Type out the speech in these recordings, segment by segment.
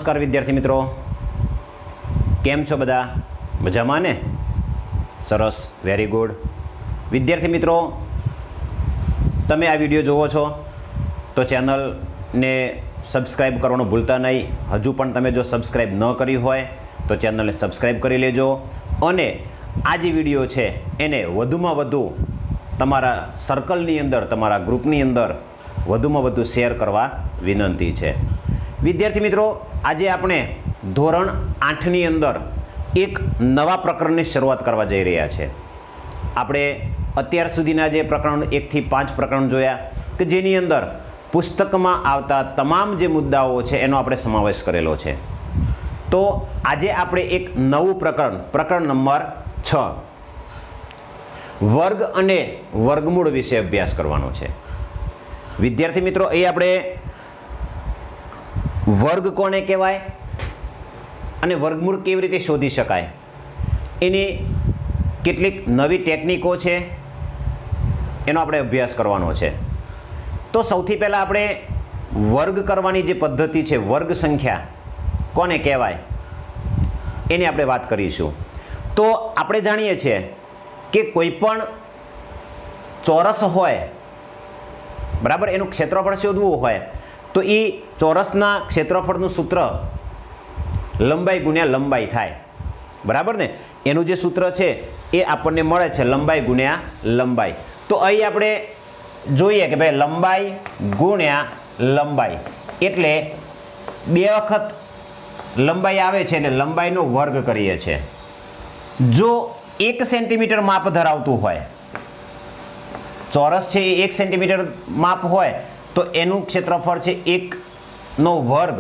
नमस्कार विद्यार्थी मित्रों, केम छो बधा? मजामां ने? सरस, वेरी गुड। विद्यार्थी मित्रों, तमे आ विडियो जोवो छो तो चेनल ने सब्सक्राइब करवानुं भूलता नहीं। हजू पण तमे जो सब्सक्राइब न करी होय तो चेनल ने सब्सक्राइब करी लेजो अने आ जे विडियो छे एने वधुमां वधु तमारा सर्कलनी अंदर, तमारा ग्रुपनी अंदर वधुमां वधु शेर करवा विनंती छे। विद्यार्थी मित्रों, आज आपणे धोरण 8 नी अंदर एक नवा प्रकरणनी शरूआत करवा जई रह्या छे। आपणे अत्यार सुधीना जे प्रकरण 1 થી 5 प्रकरण जोया के जेनी अंदर पुस्तकमां आवता तमाम जे मुद्दाओ छे एनो आपणे समावेश करेलो छे। तो आजे आपणे एक नवुं प्रकरण, प्रकरण नंबर 6 वर्ग अने वर्गमूळ विषे अभ्यास करवानो छे। विद्यार्थी मित्रों, अहीं आपणे वर्ग कोने कहेवाय अने वर्गमूळ केवी रीते शोधी शकाय एनी केटलीक नवी टेक्निको छे एनो आपणे अभ्यास करवानो छे। तो सौथी पहेला आपणे वर्ग करवानी जे पद्धति छे, वर्ग संख्या कोने कहेवाय एनी आपणे वात करीशुं। तो आपणे जाणीए छीए के कोईपण चौरस होय, बराबर, एनुं क्षेत्रफळ शोधवुं होय तो ई चौरसना क्षेत्रफळनुं सूत्र लंबाई गुण्या लंबाई थाय, बराबर ने। एनुं जे सूत्र छे ए आपणने मळे छे लंबाई गुण्या लंबाई। तो અહીં આપણે જોઈએ કે ભાઈ લંબાઈ ગુણ્યા લંબાઈ એટલે બે વખત લંબાઈ આવે છે એટલે લંબાઈનો વર્ગ કરીએ છીએ। જો 1 સેન્ટીમીટર માપ ધરાવતું હોય, ચોરસ છે એ 1 સેન્ટીમીટર માપ હોય તો એનું ક્ષેત્રફળ છે 1 નો વર્ગ,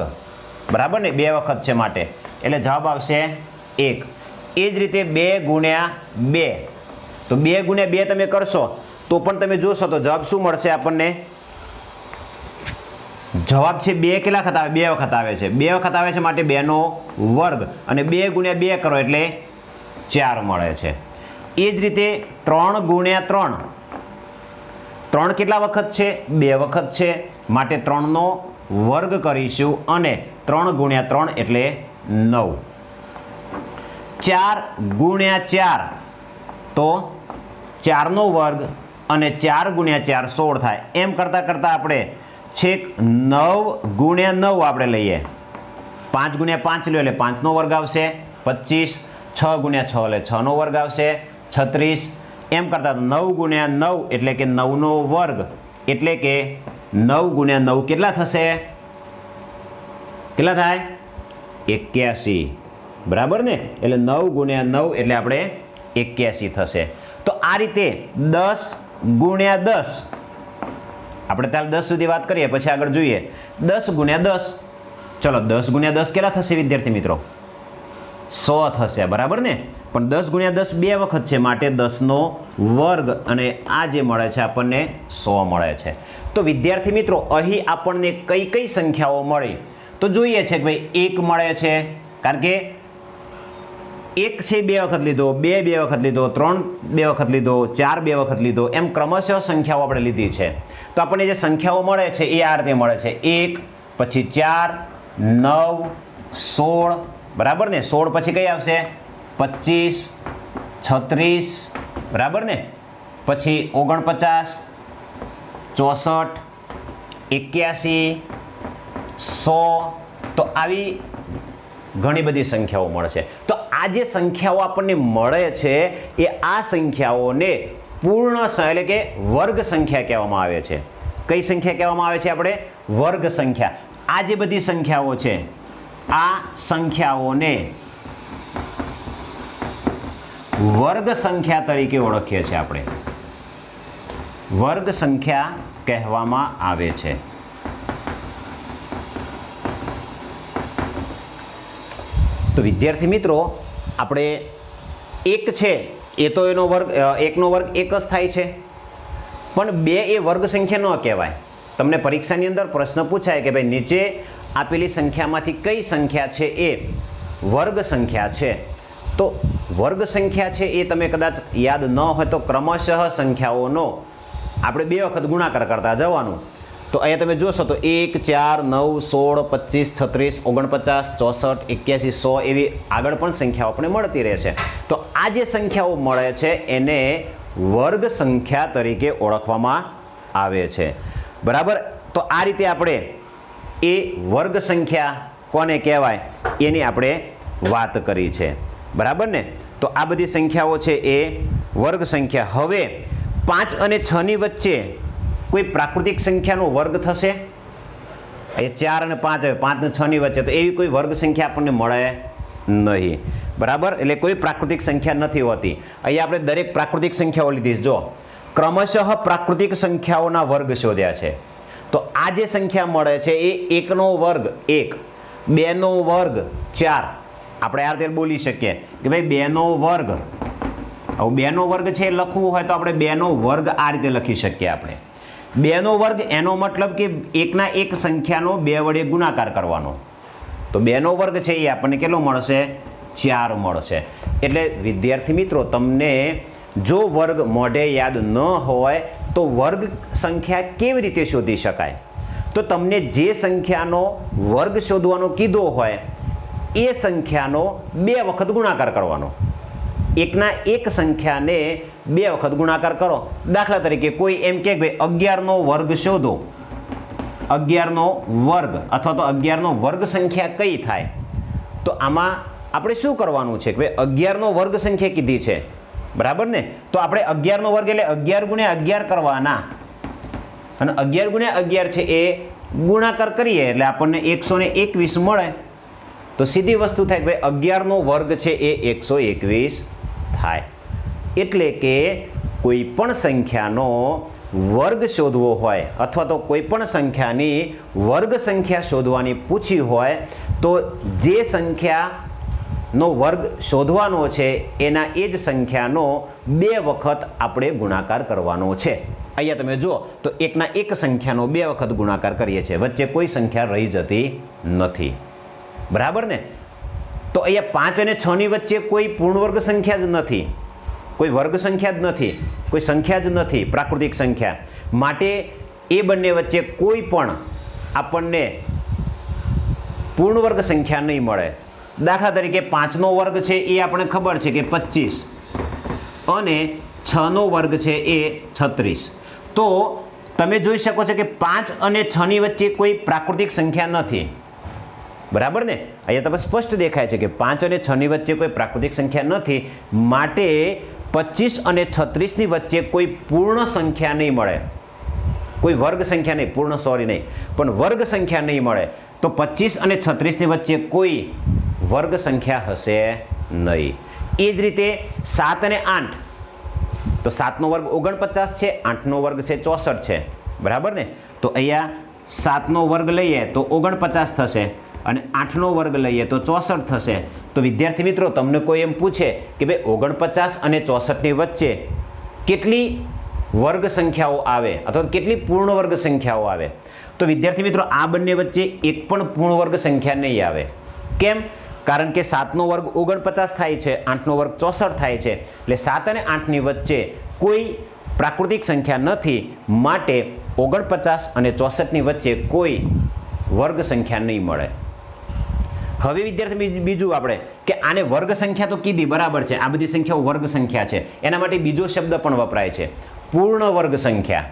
બરાબર ને, બે વખત છે માટે એટલે જવાબ આવશે 1। એ જ રીતે 2 ગુણ્યા 2, તો 2 ગુણ્યા 2 તમે કરશો तो पण तमे जोशो तो जवाब शुं मळशे आपणने? जवाब छे 2 કેટલા વખત આવે? 2 વખત આવે છે। 2 વખત આવે છે માટે 2 નો વર્ગ અને 2 ગુણ્યા 2 કરો એટલે 4 મળે છે। એ જ રીતે 3 ગુણ્યા 3, 3 કેટલા વખત છે? 2 વખત છે માટે 3 નો વર્ગ કરીશું અને 3 ગુણ્યા 3 એટલે 9। 4 ગુણ્યા 4 તો 4 નો વર્ગ અને 4 ગુણ્યા 4 16 થાય। એમ કરતા કરતા આપણે છેક 9 ગુણ્યા 9 આપણે લઈએ, 5 ગુણ્યા 5 લ્યો એટલે 5 નો વર્ગ આવશે 25, 6 ગુણ્યા 6 એટલે 6 નો વર્ગ આવશે 36। એમ કરતા 9 ગુણ્યા 9 એટલે કે 9 નો વર્ગ એટલે કે 9 ગુણ્યા 9 કેટલા થશે? કેટલા થાય? 81, બરાબર ને। એટલે 9 ગુણ્યા 9 એટલે આપણે 81 થશે। તો આ રીતે 10 ગુણ્યા 10, આપણે તાલ 10 સુધી વાત કરીએ પછી આગળ જોઈએ। 10 ગુણ્યા 10, ચલો 10 ગુણ્યા 10 કેટલા થશે વિદ્યાર્થી મિત્રો? 100 થશે, બરાબર ને। પણ 10 ગુણ્યા 10 બે વખત છે માટે 10 નો વર્ગ અને આ જે મળે છે આપણને 100 મળે છે। તો વિદ્યાર્થી મિત્રો, અહીં આપણને કઈ કઈ સંખ્યાઓ મળી તો જોઈએ છે કે ભાઈ 1 મળે છે, કારણ કે 1 છે 2 વખત લીધો, 2 2 વખત લીધો, 3 2 વખત લીધો, 4 2 વખત લીધો, એમ ક્રમશઃ સંખ્યાઓ આપણે લીધી છે। તો આપણને જે સંખ્યાઓ મળે છે એ આ રીતે મળે છે, 1 પછી 4 9 16, બરાબર ને। 16 પછી કઈ આવશે? 25 36, બરાબર ને। પછી 49 64 81 100, તો આવી ઘણી બધી સંખ્યાઓ મળે છે। તો આ જે સંખ્યાઓ આપણને મળે છે એ આ સંખ્યાઓને પૂર્ણ એટલે કે વર્ગ સંખ્યા કહેવામાં આવે છે। કઈ સંખ્યા કહેવામાં આવે છે આપણે? વર્ગ સંખ્યા। આ જે બધી સંખ્યાઓ છે આ સંખ્યાઓને વર્ગ સંખ્યા તરીકે ઓળખીએ છીએ આપણે, વર્ગ સંખ્યા કહેવામાં આવે છે। તો વિદ્યાર્થી મિત્રો, આપણે 1 છે એ તો એનો વર્ગ, 1 નો વર્ગ 1 જ થાય છે, પણ 2 એ વર્ગ સંખ્યા ન કહેવાય। તમને પરીક્ષાની અંદર પ્રશ્ન પૂછાય કે ભાઈ નીચે આપેલી સંખ્યામાંથી કઈ સંખ્યા છે એ વર્ગ સંખ્યા છે? તો વર્ગ સંખ્યા છે એ તમે કદાચ યાદ ન હોય તો ક્રમશઃ સંખ્યાઓનો આપણે 2 વખત ગુણાકાર કરતા જવાનું। તો અહીંયા તમે જોશો તો 1 4 9 16 25 36 49 64 81 100 એવી આગળ પણ સંખ્યાઓ આપણે મળતી રહે છે. તો આ જે સંખ્યાઓ મળે છે એને વર્ગ સંખ્યા તરીકે ઓળખવામાં આવે છે. બરાબર. તો આ રીતે આપણે એ વર્ગ સંખ્યા કોને કહેવાય એની આપણે વાત કરી છે. બરાબર ને. તો આ બધી સંખ્યાઓ છે એ વર્ગ સંખ્યા. હવે 5 અને 6 ની વચ્ચે કોઈ પ્રાકૃતિક સંખ્યાનો વર્ગ થશે? એ 4 અને 5 આવે, 5 અને 6 ની વચ્ચે, તો એવી કોઈ વર્ગ સંખ્યા આપણને મળે નહીં. બરાબર. એટલે કોઈ પ્રાકૃતિક સંખ્યા નથી હોતી. અહીંયા આપણે દરેક પ્રાકૃતિક સંખ્યાઓ લીધી. જો ક્રમશઃ પ્રાકૃતિક સંખ્યાઓના વર્ગ શોધ્યા છે. તો આ જે સંખ્યા મળે છે એ 1 નો વર્ગ 1, 2 નો વર્ગ 4. આપણે આ રીતે બોલી શકીએ કે ભાઈ 2 નો વર્ગ, હવે 2 નો વર્ગ છે એ લખવું હોય તો આપણે 2 નો વર્ગ આ રીતે લખી શકીએ. આપણે 2 નો વર્ગ એનો મતલબ કે એકના એક સંખ્યાનો 2 વડે ગુણાકાર કરવાનો. તો 2 નો વર્ગ છે એ આપણને કેટલો મળશે? 4 મળશે. એટલે વિદ્યાર્થી મિત્રો, તમને જો વર્ગ મોઢે યાદ ન હોય તો વર્ગ સંખ્યા કેવી રીતે શોધી શકાય? તો તમને જે સંખ્યાનો વર્ગ શોધવાનો કીધો હોય એ સંખ્યાનો 2 વખત ગુણાકાર કરવાનો. એકના એક સંખ્યાને 2 વખત ગુણાકાર કરો. દાખલા તરીકે કોઈ એમ કે ભાઈ 11 નો વર્ગ શોધો. 11 નો વર્ગ અથવા તો 11 નો વર્ગ સંખ્યા કઈ થાય? તો આમાં આપણે શું કરવાનું છે કે ભાઈ 11 નો વર્ગ સંખ્યા કીધી છે. બરાબર ને. તો આપણે 11 નો વર્ગ એટલે 11 ગુણ્યા 11 કરવાના, અને 11 ગુણ્યા 11 છે એ ગુણાકાર કરીએ એટલે આપણને 121 મળે. તો સીધી વસ્તુ થાય કે ભાઈ 11 નો વર્ગ છે એ 121 થાય. એટલે કે કોઈ પણ સંખ્યાનો વર્ગ શોધવો હોય અથવા તો કોઈ પણ સંખ્યાની વર્ગ સંખ્યા શોધવાની પૂછી હોય તો જે સંખ્યાનો વર્ગ શોધવાનો છે એના એ જ સંખ્યાનો 2 વખત આપણે ગુણાકાર કરવાનો છે. અહીંયા તમે જુઓ તો એકના એક સંખ્યાનો 2 વખત ગુણાકાર કરીએ છીએ, વચ્ચે કોઈ સંખ્યા રહી જતી નથી. બરાબર ને. તો અહીંયા 5 અને 6 ની વચ્ચે કોઈ પૂર્ણ વર્ગ સંખ્યા જ નથી, કોઈ વર્ગ સંખ્યા જ નથી, કોઈ સંખ્યા જ નથી પ્રાકૃતિક સંખ્યા. માટે એ બંને વચ્ચે કોઈ પણ આપણને પૂર્ણ વર્ગ સંખ્યા નહીં મળે. દાખલા તરીકે 5 નો વર્ગ છે એ આપણને ખબર છે કે 25 અને 6 નો વર્ગ છે એ 36. તો તમે જોઈ શકો છો કે 5 અને 6 ની વચ્ચે કોઈ પ્રાકૃતિક સંખ્યા નથી. બરાબર ને. અહીંયા તમે સ્પષ્ટ દેખાય છે કે 5 અને 6 ની વચ્ચે કોઈ પ્રાકૃતિક સંખ્યા નથી. માટે 25 અને 36 ની વચ્ચે કોઈ પૂર્ણ સંખ્યા નહીં મળે, કોઈ વર્ગ સંખ્યા નહીં, પૂર્ણ સોરી નહીં, પણ વર્ગ સંખ્યા નહીં મળે. તો 25 અને 36 ની વચ્ચે કોઈ વર્ગ સંખ્યા હશે નહીં. એ જ રીતે 7 અને 8, તો 7 નો વર્ગ 49 છે, 8 નો વર્ગ છે 64 છે. બરાબર ને. તો અહીંયા 7 નો વર્ગ લઈએ તો 49 થશે અને 8 નો વર્ગ લઈએ તો 64 થશે. તો વિદ્યાર્થી મિત્રો, તમને કોઈ એમ પૂછે કે ભાઈ 49 અને 64 ની વચ્ચે કેટલી વર્ગ સંખ્યાઓ આવે અથવા કેટલી પૂર્ણ વર્ગ સંખ્યાઓ આવે? તો વિદ્યાર્થી મિત્રો, આ બંને વચ્ચે એક પણ પૂર્ણ વર્ગ સંખ્યા નહીં આવે. કેમ? કારણ કે 7 નો વર્ગ 49 થાય છે, 8 નો વર્ગ 64 થાય છે. એટલે 7 અને 8 ની વચ્ચે કોઈ પ્રાકૃતિક સંખ્યા નથી. માટે 49 અને 64 ની વચ્ચે કોઈ વર્ગ સંખ્યા નહીં મળે. હવે વિદ્યાર્થી બીજું આપણે કે આને વર્ગ સંખ્યા તો કીધી, બરાબર છે, આ બધી સંખ્યાઓ વર્ગ સંખ્યા છે. એના માટે બીજો શબ્દ પણ વપરાય છે, પૂર્ણ વર્ગ સંખ્યા.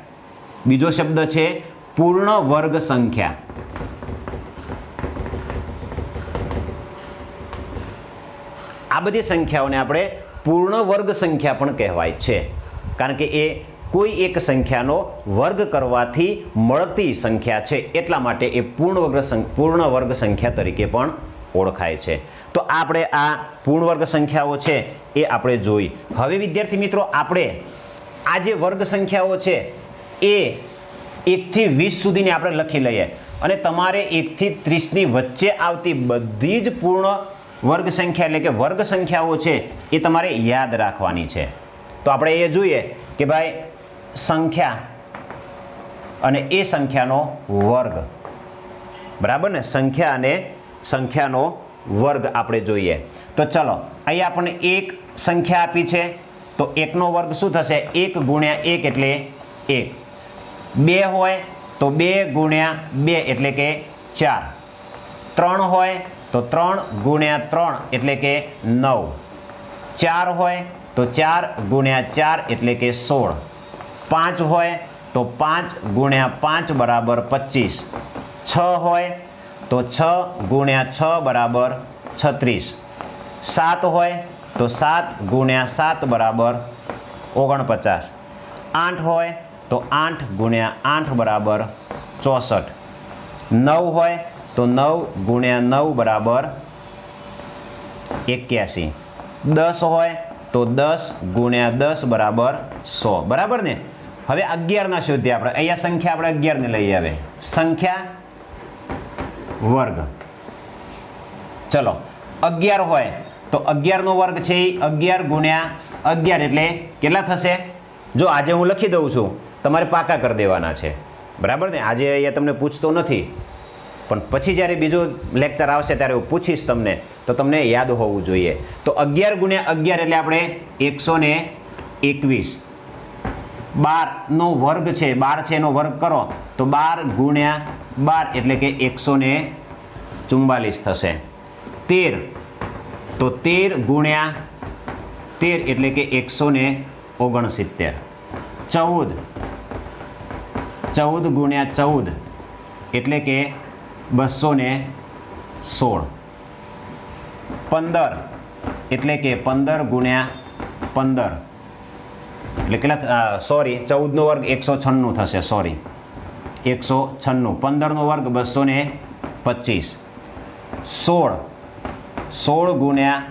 બીજો શબ્દ છે પૂર્ણ વર્ગ સંખ્યા. આ બધી સંખ્યાઓને આપણે પૂર્ણ વર્ગ સંખ્યા પણ કહેવાય છે, કારણ કે એ કોઈ એક સંખ્યાનો વર્ગ કરવાથી મળતી સંખ્યા છે. એટલા માટે એ પૂર્ણ વર્ગ સંખ્યા તરીકે પણ ઓળખાય છે. તો આપણે આ પૂર્ણ વર્ગ સંખ્યાઓ છે એ આપણે જોઈ. હવે વિદ્યાર્થી મિત્રો, આપણે આ જે વર્ગ સંખ્યાઓ છે એ 1 થી 20 સુધીની આપણે લખી લઈએ, અને તમારે 1 થી 30 ની વચ્ચે આવતી બધી જ પૂર્ણ વર્ગ સંખ્યા એટલે કે વર્ગ સંખ્યાઓ છે એ તમારે યાદ રાખવાની છે. તો આપણે એ જોઈએ કે ભાઈ સંખ્યા અને એ સંખ્યાનો વર્ગ. બરાબર ને. સંખ્યા અને સંખ્યાનો વર્ગ આપણે જોઈએ. તો ચલો, અહીંયા આપણને એક સંખ્યા આપી છે, તો 1 નો વર્ગ શું થશે? 1 ગુણ્યા 1 એટલે 1. 2 હોય તો 2 ગુણ્યા 2 એટલે કે 4. 3 હોય તો 3 ગુણ્યા 3 એટલે કે 9. 4 હોય તો 4 ગુણ્યા 4 એટલે કે 16. 5 હોય તો 5 ગુણ્યા 5 બરાબર 25. 6 હોય તો 6 ગુણ્યા 6 બરાબર 36. 7 હોય તો 7 ગુણ્યા 7 બરાબર 49. 8 હોય તો 8 ગુણ્યા 8 બરાબર 64. 9 હોય તો 9 ગુણ્યા 9 બરાબર 81. 10 હોય તો 10 ગુણ્યા 10 બરાબર 100. બરાબર ને? હવે 11 શોધીએ આપણે. અહીંયા સંખ્યા આપણે 11 ને લઈ આવે. સંખ્યા વર્ગ. ચલો 11 હોય તો 11 નો વર્ગ છે એ 11 ગુણ્યા 11 એટલે કેટલા થશે? જો આજે હું લખી દઉં છું, તમારે પાકા કરી દેવાના છે. બરાબર ને? આજે અહીંયા તમને પૂછતો નથી, પણ પછી જ્યારે બીજો લેક્ચર આવશે ત્યારે હું પૂછીશ તમને, તો તમને યાદ હોવું જોઈએ. તો 11 ગુણ્યા 11 એટલે આપણે 121. 12 નો વર્ગ છે, 12 છે એનો વર્ગ કરો તો 12 ગુણ્યા 12 એટલે કે 144 થશે. 13 તો 13 ગુણ્યા 13 એટલે કે 169. 14 ગુણ્યા 14 એટલે કે 216. 15 એટલે કે 15 ગુણ્યા 15 એટલે કેટલા? સોરી, 14 નો વર્ગ 196 થશે. સોરી, 196. 15 નો વર્ગ 225. 16 ગુણ્યા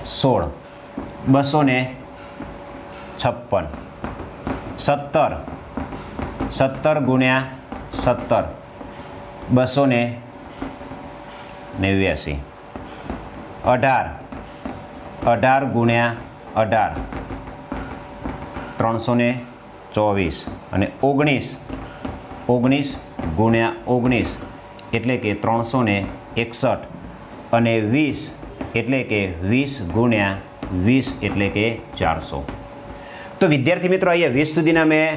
16 256. 17 ગુણ્યા 17 289. 18 ગુણ્યા 18 324. અને 19 ગુણ્યા 19 એટલે કે 361. અને 20 એટલે કે 20 ગુણ્યા 20 એટલે કે 400. તો વિદ્યાર્થી મિત્રો, અહીંયા 20 સુધીના મેં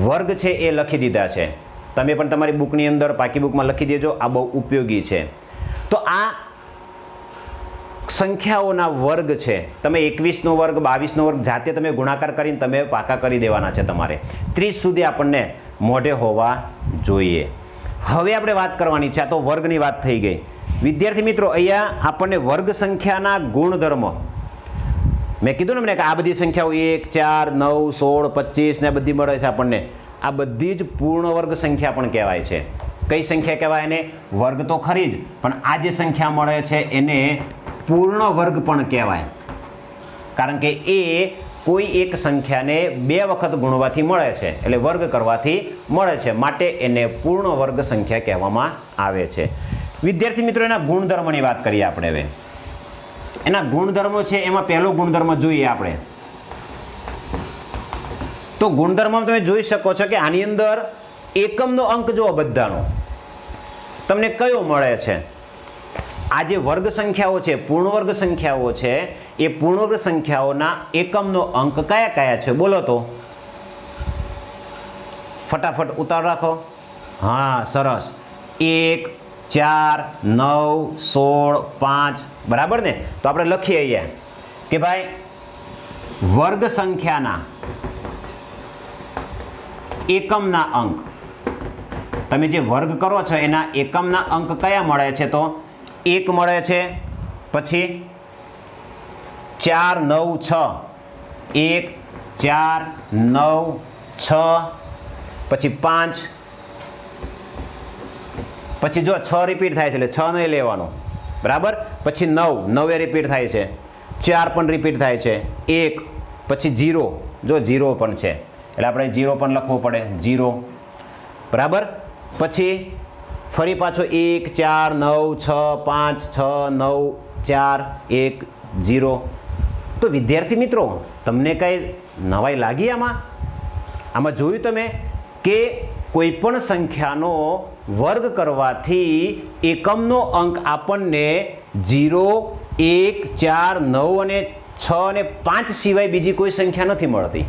વર્ગ છે એ લખી દીધા છે. તમે પણ તમારી બુકની અંદર, પાકી બુકમાં લખી દેજો. આ બહુ ઉપયોગી છે. તો આ સંખ્યાઓના વર્ગ છે. તમે 21 નો વર્ગ, 22 નો વર્ગ જાતે તમે ગુણાકાર કરીને તમે પાકા કરી દેવાના છે. તમારે 30 સુધી આપણને મોઢે હોવા જોઈએ. હવે આપણે વાત કરવાની છે, આ તો વર્ગની વાત થઈ ગઈ. વિદ્યાર્થી મિત્રો, અહીંયા આપણને વર્ગ સંખ્યાના ગુણધર્મ મેં કીધું ને મને કે આ બધી સંખ્યાઓ 1, 4, 9, 16, 25 ને બધી મળે છે આપણને. આ બધી જ પૂર્ણ વર્ગ સંખ્યા પણ કહેવાય છે. કઈ સંખ્યા કહેવાય એને? વર્ગ તો ખરી જ, પણ આ જે સંખ્યા મળે છે એને પૂર્ણ વર્ગ પણ કહેવાય. કારણ કે એ કોઈ એક સંખ્યાને 2 વખત ગુણવાથી મળે છે, એટલે વર્ગ કરવાથી મળે છે, માટે એને પૂર્ણ વર્ગ સંખ્યા કહેવામાં આવે છે. વિદ્યાર્થી મિત્રો, એના ગુણધર્મની વાત કરીએ આપણે હવે. એના ગુણધર્મો છે, એમાં પહેલો ગુણધર્મ જોઈએ આપણે. તો ગુણધર્મમાં તમે જોઈ શકો છો કે આની અંદર એકમનો અંક જુઓ બધાનો તમને કયો મળે છે. આ જે વર્ગ સંખ્યાઓ છે, પૂર્ણ વર્ગ સંખ્યાઓ છે, એ પૂર્ણ વર્ગ સંખ્યાઓના એકમનો અંક કયા કયા છે? બોલો તો, ફટાફટ ઉતાર રાખો. હા, સરસ. 1, 4, 9, 16, 5. બરાબર ને? તો આપણે લખીએ અહીંયા કે ભાઈ વર્ગ સંખ્યાના એકમના અંક, તમે જે વર્ગ કરો છો એના એકમના અંક કયા મળે છે? તો 1 મળે છે, પછી 4, 9, 6. 1, 4, 9, 6, પછી 5, પછી જો 6 રિપીટ થાય છે એટલે 6 નહીં લેવાનો. બરાબર? પછી 9 એ રિપીટ થાય છે. 4 પણ રિપીટ થાય છે. 1, પછી 0, જો 0 પણ છે એટલે આપણે 0 પણ લખવું પડે. 0. બરાબર? પછી ફરી પાછો 1, 4, 9, 6, 5, 6, 9, 4, 1, 0. તો વિદ્યાર્થી મિત્રો, તમને કઈ નવાઈ લાગી આમાં જોયું તમે કે કોઈ પણ સંખ્યાનો વર્ગ કરવાથી એકમનો અંક આપણને 0, 1, 4, 9 અને 6 અને 5 સિવાય બીજી કોઈ સંખ્યા નથી મળતી.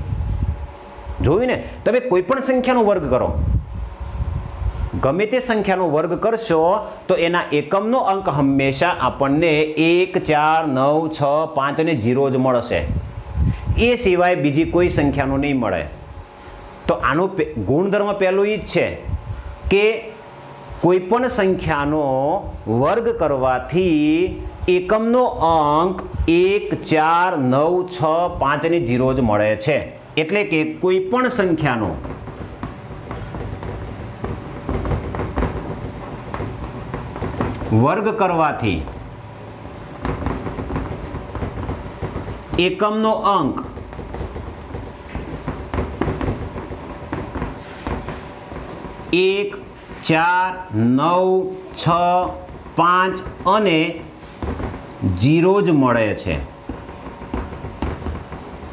જોયું ને, તમે કોઈ પણ સંખ્યાનો વર્ગ કરો, ગમે તે સંખ્યાનો વર્ગ કરશો તો એના એકમનો અંક હંમેશા આપણને 1, 4, 9, 6, 5 અને 0 જ મળશે. એ સિવાય બીજી કોઈ સંખ્યાનો નહીં મળે. તો આનો ગુણધર્મ પહેલું એ જ છે કે કોઈ પણ સંખ્યાનો વર્ગ કરવાથી એકમનો અંક 1, 4, 9, 6, 5 અને 0 જ મળે છે. એટલે કે કોઈ પણ સંખ્યાનો વર્ગ કરવાથી એકમનો અંક 1, 4, 9, 6, 5 અને 0 જ મળે છે.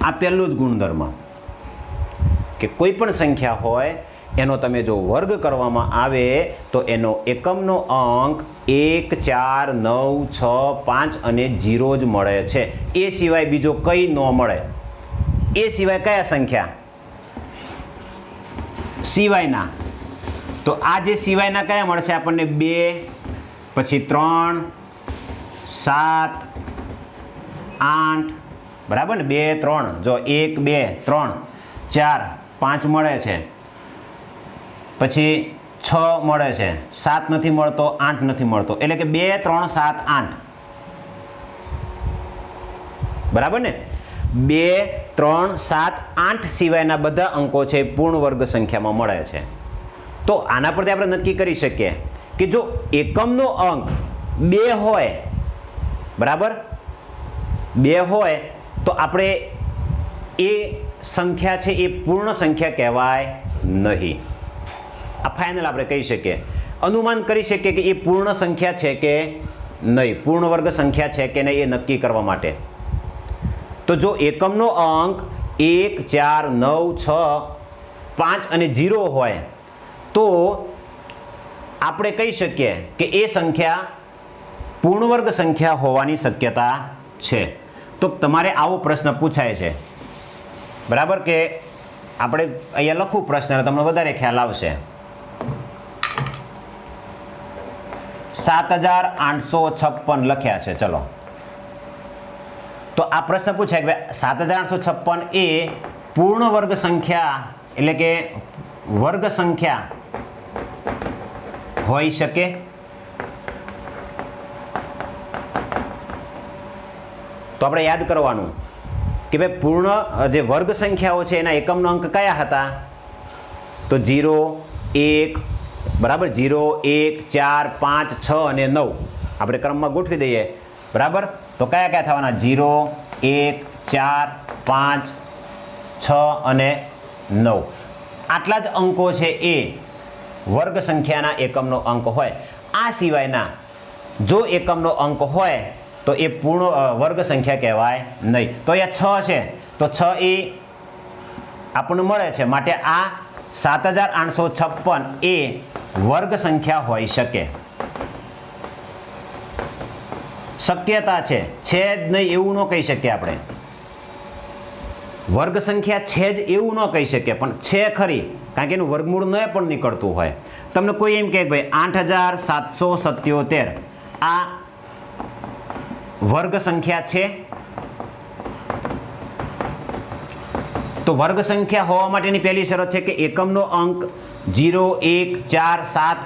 આ પહેલું જ ગુણધર્મ કે કોઈ પણ સંખ્યા હોય એનો તમે જો વર્ગ કરવામાં આવે તો એનો એકમનો અંક 1, 4, 9, 6, 5 અને 0 જ મળે છે. એ સિવાય બીજો કંઈ ન મળે. એ સિવાય કયા સંખ્યા? સિવાયના. તો આ જે સિવાયના કયા મળશે આપણને? 2, પછી 3, 7, 8, બરાબર ને? 2, 3, જો 1, 2, 3, 4, 5 મળે છે, પછી 6 મળે છે, 7 નથી મળતો, 8 નથી મળતો, એટલે કે 2, 3, 7, 8. બરાબર ને? 2, 3, 7, 8 સિવાયના બધા અંકો છે પૂર્ણ વર્ગ સંખ્યામાં મળે છે. તો આના પરથી આપણે નક્કી કરી શકીએ કે જો એકમનો અંક 2 હોય, બરાબર, 2 હોય તો આપણે એ સંખ્યા છે એ પૂર્ણ સંખ્યા કહેવાય નહીં. આ ફાઇનલ આપણે કહી શકીએ, અનુમાન કરી શકીએ કે એ પૂર્ણ સંખ્યા છે કે નહીં, પૂર્ણ વર્ગ સંખ્યા છે કે નહીં એ નક્કી કરવા માટે. તો જો એકમનો અંક 1, 4, 9, 6, 5 અને 0 હોય તો આપણે કહી શકીએ કે એ સંખ્યા પૂર્ણ વર્ગ સંખ્યા હોવાની શક્યતા છે. તો તમારે આવો પ્રશ્ન પૂછાય છે, બરાબર, કે આપણે અહીંયા લખું પ્રશ્ન, તમને વધારે ખ્યાલ આવશે. 7856 લખ્યા છે. ચલો, તો આ પ્રશ્ન પૂછાય કે 7856 એ પૂર્ણ વર્ગ સંખ્યા એટલે કે વર્ગ સંખ્યા હોઈ શકે? તો આપણે યાદ કરવાનું કે ભાઈ પૂર્ણ જે વર્ગ સંખ્યાઓ છે એના એકમનો અંક કયા હતા? તો 0, 1, બરાબર, 0, 1, 4, 5, 6 અને 9 આપણે ક્રમમાં ગોઠવી દઈએ, બરાબર. તો કયા કયા થવાના? 0, 1, 4, 5, 6 અને 9. આટલા જ અંકો છે એ વર્ગ સંખ્યાના એકમનો અંક હોય. આ સિવાયના જો એકમનો અંક હોય તો એ પૂર્ણ વર્ગ સંખ્યા કહેવાય નહીં. તો અહીંયા 6 છે, તો 6 એ આપણને મળે છે, માટે આ 7856 એ વર્ગ સંખ્યા હોઈ શકે. શક્યતા છે જ નહીં એવું ન કહી શકીએ આપણે. વર્ગ સંખ્યા છે જ એવું ન કહી શકીએ, પણ છે ખરી, કારણ કે એનું વર્ગમૂળ ન પણ નીકળતું હોય. તમને કોઈ એમ કહે ભાઈ 8777 આ વર્ગ સંખ્યા છે, તો વર્ગ સંખ્યા હોવા માટેની પહેલી શરત છે કે એકમનો અંક 0, 1, 4, 7,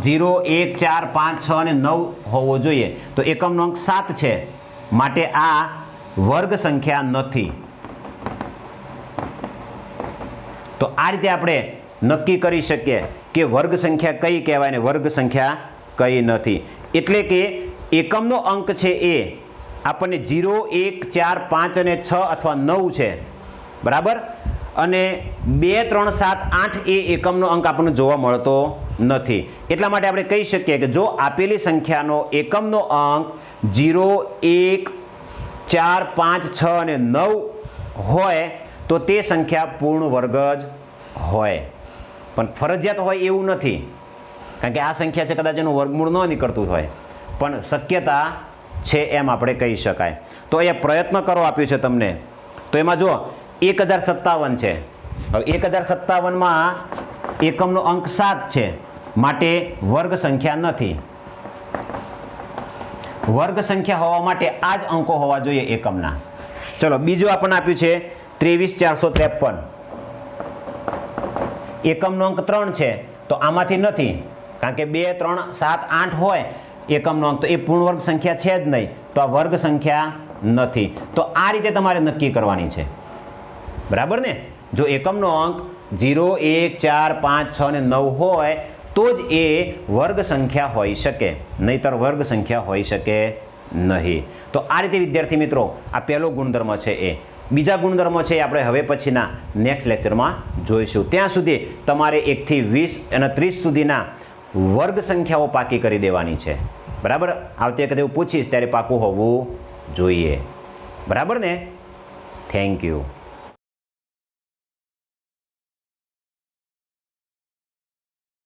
0, 1, 4, 5, 6 અને 9 હોવો જોઈએ. તો એકમનો અંક 7 છે, માટે આ વર્ગ સંખ્યા નથી. તો આ રીતે આપણે નક્કી કરી શકીએ કે વર્ગ સંખ્યા કઈ કહેવાય ને વર્ગ સંખ્યા કઈ નથી. એટલે કે એકમનો અંક છે એ આપણને 0, 1, 4, 5 અને 6 અથવા 9 છે, બરાબર, અને 2, 3, 7, 8 એ એકમનો અંક આપણને જોવા મળતો નથી. એટલા માટે આપણે કહી શકીએ કે જો આપેલી સંખ્યાનો એકમનો અંક 0, 1, 4, 5, 6 અને 9 હોય તો તે સંખ્યા પૂર્ણ વર્ગ જ હોય. પણ ફરજિયાત હોય એવું નથી, કારણ કે આ સંખ્યા છે કદાચ એનું વર્ગમૂળ ન નીકળતું હોય, પણ શક્યતા છે એમ આપણે કહી શકાય. તો અહીંયા પ્રયત્ન કરો આપ્યું છે તમને, તો એમાં જો 1057 છે, હવે 1057માં એકમનો અંક 7 છે, માટે વર્ગ સંખ્યા નથી. વર્ગ સંખ્યા હોવા માટે આ જ અંકો હોવા જોઈએ એકમના. ચલો બીજું આપણને આપ્યું છે 23453. એકમનો અંક 3 છે તો આમાંથી નથી, કારણ કે 2 3 7 8 હોય એકમનો અંક, તો એ પૂર્ણ વર્ગ સંખ્યા છે જ નહીં, તો આ વર્ગ સંખ્યા નથી. તો આ રીતે તમારે નક્કી કરવાની છે, બરાબર ને. જો એકમનો અંક 0 1 4 5 6 અને 9 હોય તો જ એ વર્ગ સંખ્યા હોઈ શકે, નહીંતર વર્ગ સંખ્યા હોઈ શકે નહીં. તો આ રીતે વિદ્યાર્થી મિત્રો આ પહેલો ગુણધર્મ છે. એ બીજા ગુણધર્મ છે એ આપણે હવે પછીના નેક્સ્ટ લેક્ચરમાં જોઈશું. ત્યાં સુધી તમારે 1 થી 20 અને 30 સુધીના વર્ગ સંખ્યાઓ પાકી કરી દેવાની છે, બરાબર. આવતી વખતે હું પૂછીશ ત્યારે પાકું હોવું જોઈએ, બરાબર ને. Thank you.